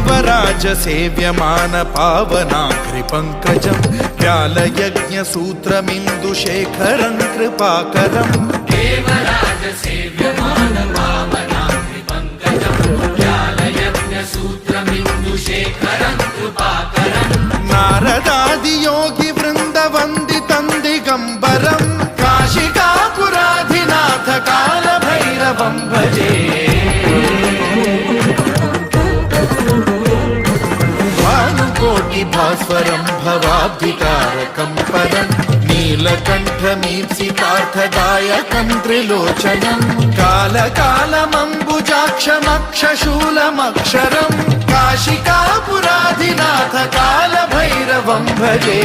देवराज सेव्यमान पावनाघ्रिपङ्कजं व्यालयज्ञसूत्रमिन्दुशेखरं कृपाकरं देवराज सेव्यमान पावनाघ्रिपङ्कजं व्यालयज्ञसूत्रमिन्दुशेखरं कृपाकरं नारदादियोगि वृन्दवन्दितं दिगम्बरं काशिकापुराधिनाथ कालभैरवं भजे भास्वरं भवाब्धिकारकं परं नीलकण्ठमीप्सितार्थदायकं त्रिलोचनं कालकालमम्बुजाक्षमक्षशूलमक्षरं काशिकापुराधिनाथ कालभैरवं भजे।